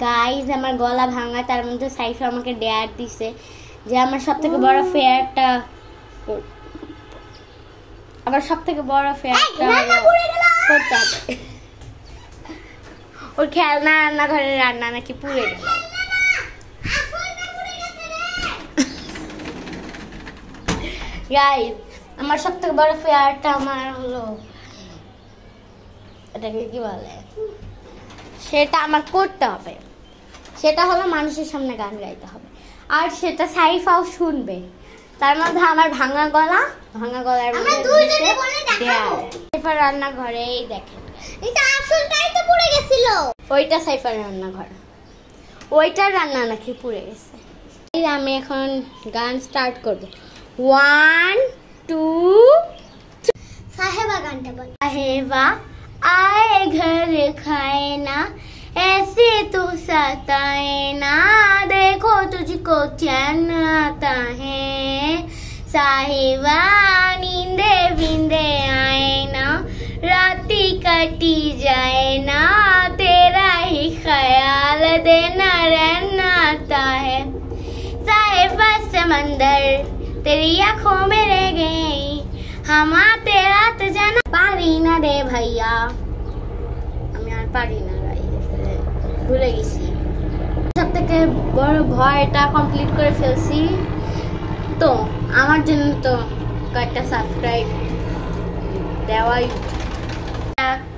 Guys আমার গলা ভাঙা, তার মধ্যে সাইফা আমাকে ডেয়ার দিছে যে আমার সবথেকে বড় ফেয়ারটা করতে হবে। ওর খেলনা রান্নাঘরে রান্না নাকি পুড়ে গেল। গাইস আমার সবথেকে বড় ফেয়ারটা আমার হলো, এটাকে কি বলে, সেটা আমার করতে হবে। সেটা হলো মানুষের সামনে গান গাইতে হবে, আর সেটা সাইফাও শুনবে। তার মধ্যে আমার ভাঙা গলার সাইফার রান্নাঘরে এই দেখেন, এটা আসলটাই তো পুড়ে গেছিল। ওইটা সাইফার রান্নাঘর, ওইটার রান্না নাকি পুড়ে গেছে। আমি এখন গান স্টার্ট করব। 1 2 साहेबा गानটা বল। साहेबा आए घर खाए ना, ऐसे तो सताए ना, देखो तुझको चैन आता है। साहेबा नींदे बिंदे आए ना, राती कटी जाए ना, तेरा ही ख्याल देना रहना आता है। साहेबा समंदर तेरी आंखों में रह गई, हम तेरा तो जाना पारी ना रे भैया। আমি আর পারি না গাইস, ভুলে গেছি। সবথেকে বড় ভয়টা কমপ্লিট করে ফেলছি। তো আমার জন্য তো কয়েকটা সাবস্ক্রাইব দেওয়াই